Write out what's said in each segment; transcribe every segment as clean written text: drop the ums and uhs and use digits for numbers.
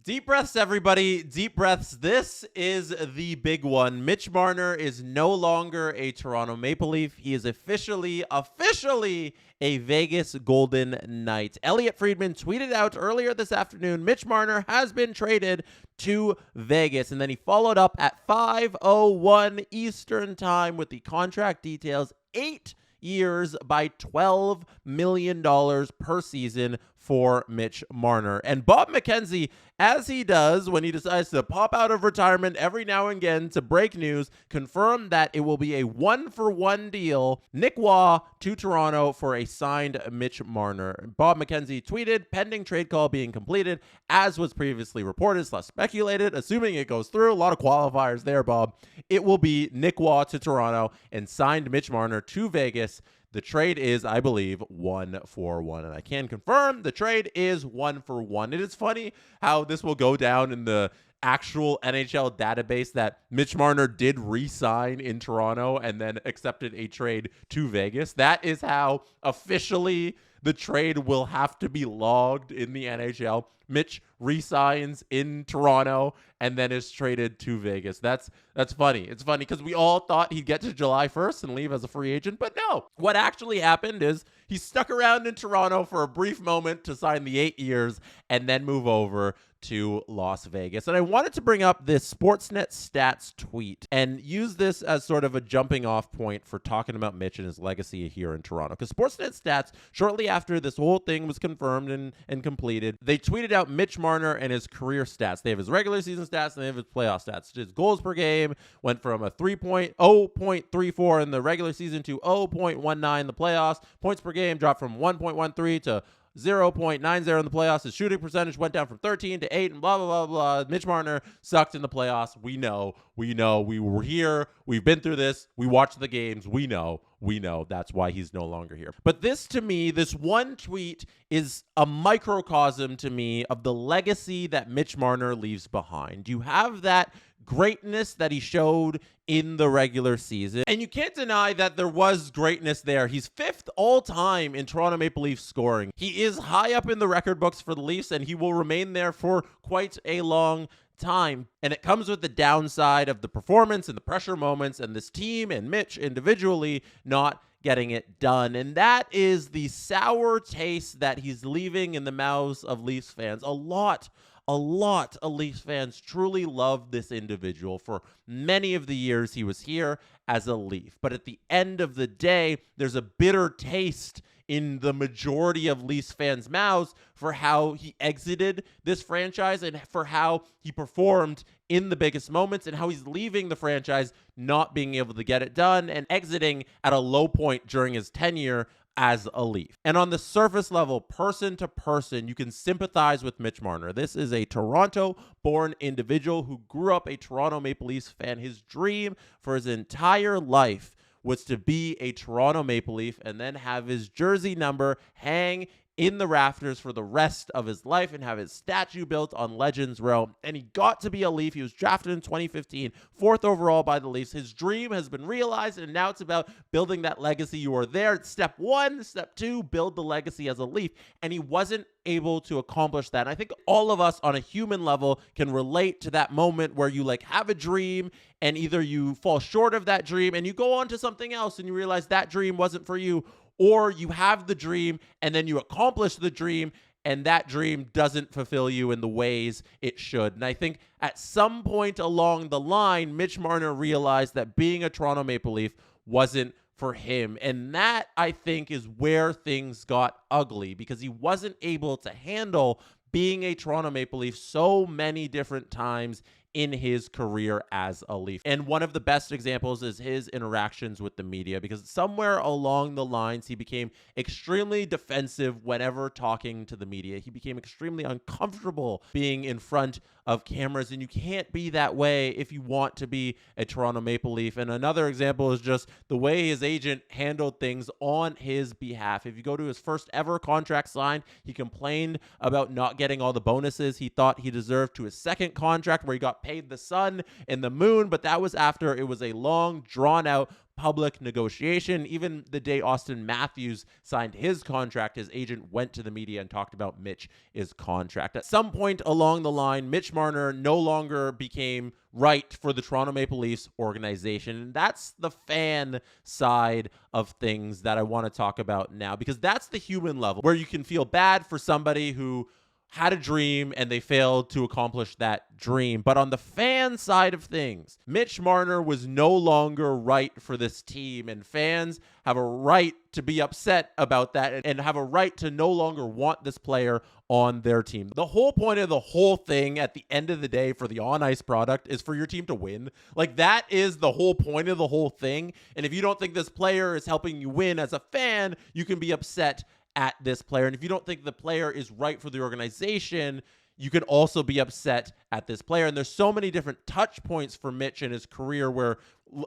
Deep breaths, everybody. Deep breaths. This is the big one. Mitch Marner is no longer a Toronto Maple Leaf. He is officially a Vegas Golden Knight. Elliot Friedman tweeted out earlier this afternoon, Mitch Marner has been traded to Vegas. And then he followed up at 5:01 Eastern time with the contract details. 8 years by $12 million per season for Mitch Marner. And Bob McKenzie, as he does when he decides to pop out of retirement every now and again to break news, confirmed that it will be a 1-for-1 deal, Nic Roy to Toronto for a signed Mitch Marner. Bob McKenzie tweeted, pending trade call being completed, as was previously reported / speculated, assuming it goes through. A lot of qualifiers there, Bob. It will be Nic Roy to Toronto and signed Mitch Marner to Vegas. The trade is, I believe, 1-for-1. And I can confirm the trade is 1-for-1. It is funny how this will go down in the actual NHL database that Mitch Marner did re-sign in Toronto and then accepted a trade to Vegas. That is how officially the trade will have to be logged in the NHL. Mitch re-signs in Toronto and then is traded to Vegas. That's funny. It's funny because we all thought he'd get to July 1st and leave as a free agent, but no. What actually happened is he stuck around in Toronto for a brief moment to sign the 8 years and then move over to Las Vegas. And I wanted to bring up this Sportsnet stats tweet and use this as sort of a jumping off point for talking about Mitch and his legacy here in Toronto. Because Sportsnet stats, shortly after this whole thing was confirmed and completed, they tweeted out Mitch Marner and his career stats. They have his regular season stats and they have his playoff stats. His goals per game went from a 0.34 in the regular season to 0.19 in the playoffs. Points per game dropped from 1.13 to 0.90 in the playoffs. His shooting percentage went down from 13 to 8 and blah, blah, blah, blah. Mitch Marner sucked in the playoffs. We know. We were here. We've been through this. We watched the games. We know. That's why he's no longer here. But this, to me, this one tweet is a microcosm to me of the legacy that Mitch Marner leaves behind. You have that greatness that he showed in the regular season, and you can't deny that there was greatness there. He's 5th all-time in Toronto Maple Leafs scoring. He is high up in the record books for the Leafs, and he will remain there for quite a long time. And it comes with the downside of the performance and the pressure moments and this team and Mitch individually not getting it done. And that is the sour taste that he's leaving in the mouths of Leafs fans. A lot of Leafs fans truly love this individual for many of the years he was here as a Leaf. But at the end of the day, there's a bitter taste in the majority of Leafs fans' mouths for how he exited this franchise and for how he performed in the biggest moments and how he's leaving the franchise not being able to get it done and exiting at a low point during his tenure as a Leaf. And on the surface level, person to person, you can sympathize with Mitch Marner. This is a Toronto-born individual who grew up a Toronto Maple Leafs fan. His dream for his entire life was to be a Toronto Maple Leaf and then have his jersey number hang in the rafters for the rest of his life and have his statue built on Legends Row. And he got to be a Leaf. He was drafted in 2015, 4th overall by the Leafs. His dream has been realized, and now it's about building that legacy. You are there. Step 1. Step 2, build the legacy as a Leaf. And he wasn't able to accomplish that. And I think all of us on a human level can relate to that moment where you have a dream and either you fall short of that dream and you go on to something else and you realize that dream wasn't for you, or you have the dream and then you accomplish the dream and that dream doesn't fulfill you in the ways it should. And I think at some point along the line, Mitch Marner realized that being a Toronto Maple Leaf wasn't for him. And that, I think, is where things got ugly because he wasn't able to handle being a Toronto Maple Leaf so many different times in his career as a Leaf. And one of the best examples is his interactions with the media, because somewhere along the lines, he became extremely defensive whenever talking to the media. He became extremely uncomfortable being in front of cameras, and you can't be that way if you want to be a Toronto Maple Leaf. And another example is just the way his agent handled things on his behalf. If you go to his first ever contract signed, he complained about not getting all the bonuses he thought he deserved to his second contract, where he got paid the sun and the moon, but that was after it was a long, drawn-out public negotiation. Even the day Austin Matthews signed his contract, his agent went to the media and talked about Mitch's contract. At some point along the line, Mitch Marner no longer became right for the Toronto Maple Leafs organization. And that's the fan side of things that I want to talk about now, because that's the human level where you can feel bad for somebody who had a dream and they failed to accomplish that dream. But on the fan side of things, Mitch Marner was no longer right for this team, and fans have a right to be upset about that and have a right to no longer want this player on their team. The whole point of the whole thing at the end of the day for the on-ice product is for your team to win. Like, that is the whole point of the whole thing. And if you don't think this player is helping you win as a fan, you can be upset at this player. And if you don't think the player is right for the organization, you can also be upset at this player. And there's so many different touch points for Mitch in his career where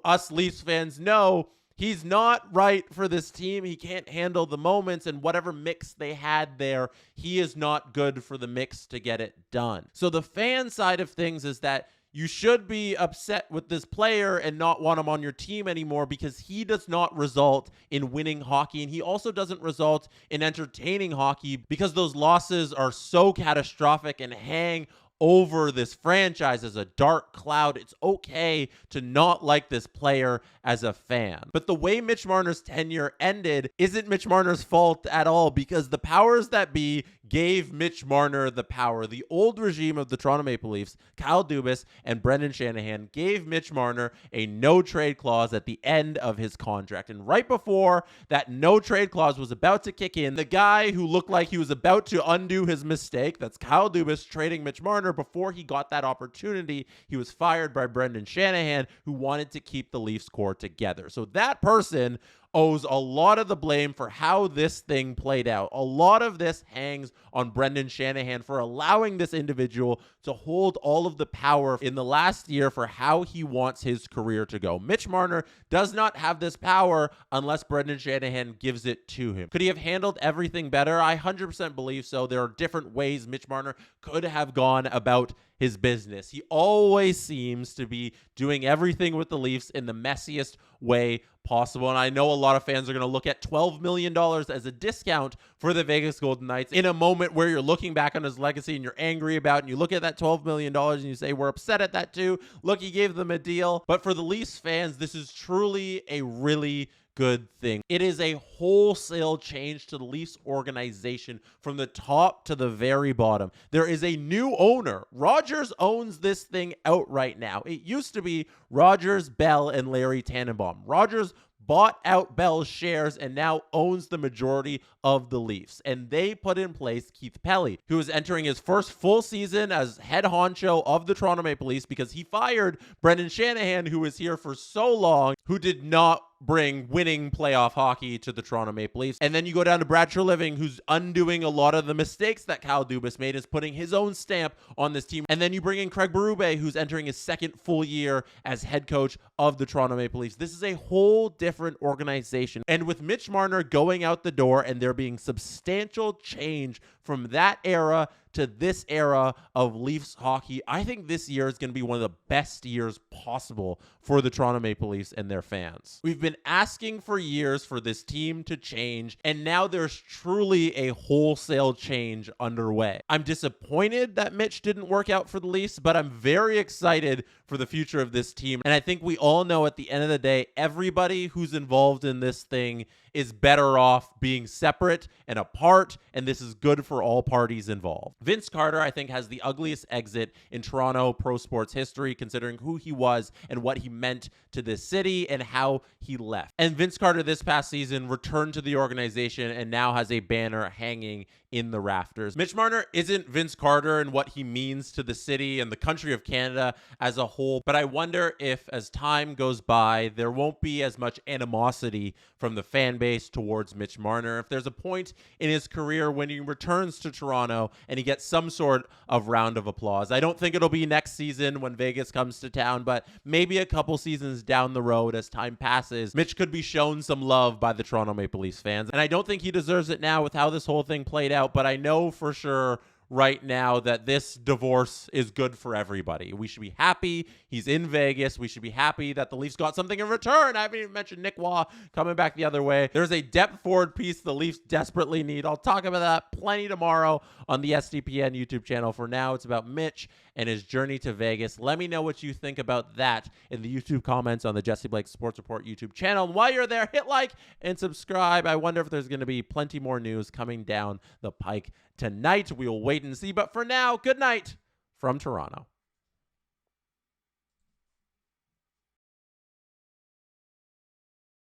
us Leafs fans know he's not right for this team. He can't handle the moments, and whatever mix they had there, he is not good for the mix to get it done. So the fan side of things is that you should be upset with this player and not want him on your team anymore, because he does not result in winning hockey. And he also doesn't result in entertaining hockey, because those losses are so catastrophic and hang over this franchise as a dark cloud. It's okay to not like this player as a fan. But the way Mitch Marner's tenure ended isn't Mitch Marner's fault at all, because the powers that be gave Mitch Marner the power. The old regime of the Toronto Maple Leafs, Kyle Dubas and Brendan Shanahan, gave Mitch Marner a no-trade clause at the end of his contract. And right before that no-trade clause was about to kick in, the guy who looked like he was about to undo his mistake, that's Kyle Dubas trading Mitch Marner, before he got that opportunity, he was fired by Brendan Shanahan, who wanted to keep the Leafs core together. So that person owes a lot of the blame for how this thing played out. A lot of this hangs on Brendan Shanahan for allowing this individual to hold all of the power in the last year for how he wants his career to go. Mitch Marner does not have this power unless Brendan Shanahan gives it to him. Could he have handled everything better? I 100% believe so. There are different ways Mitch Marner could have gone about his business. He always seems to be doing everything with the Leafs in the messiest way possible. And I know a lot of fans are going to look at $12 million as a discount for the Vegas Golden Knights in a moment where you're looking back on his legacy and you're angry about it, and you look at that $12 million and you say, we're upset at that too. Look, he gave them a deal. But for the Leafs fans, this is truly a really good thing. It is a wholesale change to the Leafs organization from the top to the very bottom. There is a new owner. Rogers owns this thing outright now. It used to be Rogers, Bell, and Larry Tannenbaum. Rogers bought out Bell's shares and now owns the majority of the Leafs. And they put in place Keith Pelly, who is entering his first full season as head honcho of the Toronto Maple Leafs, because he fired Brendan Shanahan, who was here for so long, who did not bring winning playoff hockey to the Toronto Maple Leafs. And then you go down to Brad Treliving, who's undoing a lot of the mistakes that Kyle Dubas made, is putting his own stamp on this team. And then you bring in Craig Berube, who's entering his second full year as head coach of the Toronto Maple Leafs. This is a whole different organization. And with Mitch Marner going out the door and there being substantial change from that era to this era of Leafs hockey, I think this year is going to be one of the best years possible for the Toronto Maple Leafs and their fans. We've been asking for years for this team to change, and now there's truly a wholesale change underway. I'm disappointed that Mitch didn't work out for the Leafs, but I'm very excited for the future of this team. And I think we all know at the end of the day, everybody who's involved in this thing is better off being separate and apart, and this is good for all parties involved. Vince Carter, I think, has the ugliest exit in Toronto pro sports history, considering who he was and what he meant to this city and how he left. And Vince Carter this past season returned to the organization and now has a banner hanging in the rafters. Mitch Marner isn't Vince Carter and what he means to the city and the country of Canada as a whole, but I wonder if as time goes by, there won't be as much animosity from the fan base towards Mitch Marner. If there's a point in his career when he returns to Toronto and he gets some sort of round of applause. I don't think it'll be next season when Vegas comes to town, but maybe a couple seasons down the road as time passes, Mitch could be shown some love by the Toronto Maple Leafs fans. And I don't think he deserves it now with how this whole thing played out, but I know for sure right now that this divorce is good for everybody. We should be happy he's in Vegas. We should be happy that the Leafs got something in return. I haven't even mentioned Nic Roy coming back the other way. There's a depth forward piece the Leafs desperately need. I'll talk about that plenty tomorrow on the SDPN YouTube channel. For now, it's about Mitch and his journey to Vegas. Let me know what you think about that in the YouTube comments on the Jesse Blake Sports Report YouTube channel. And while you're there, hit like and subscribe. I wonder if there's going to be plenty more news coming down the pike tonight. We'll wait and see. But for now, good night from Toronto.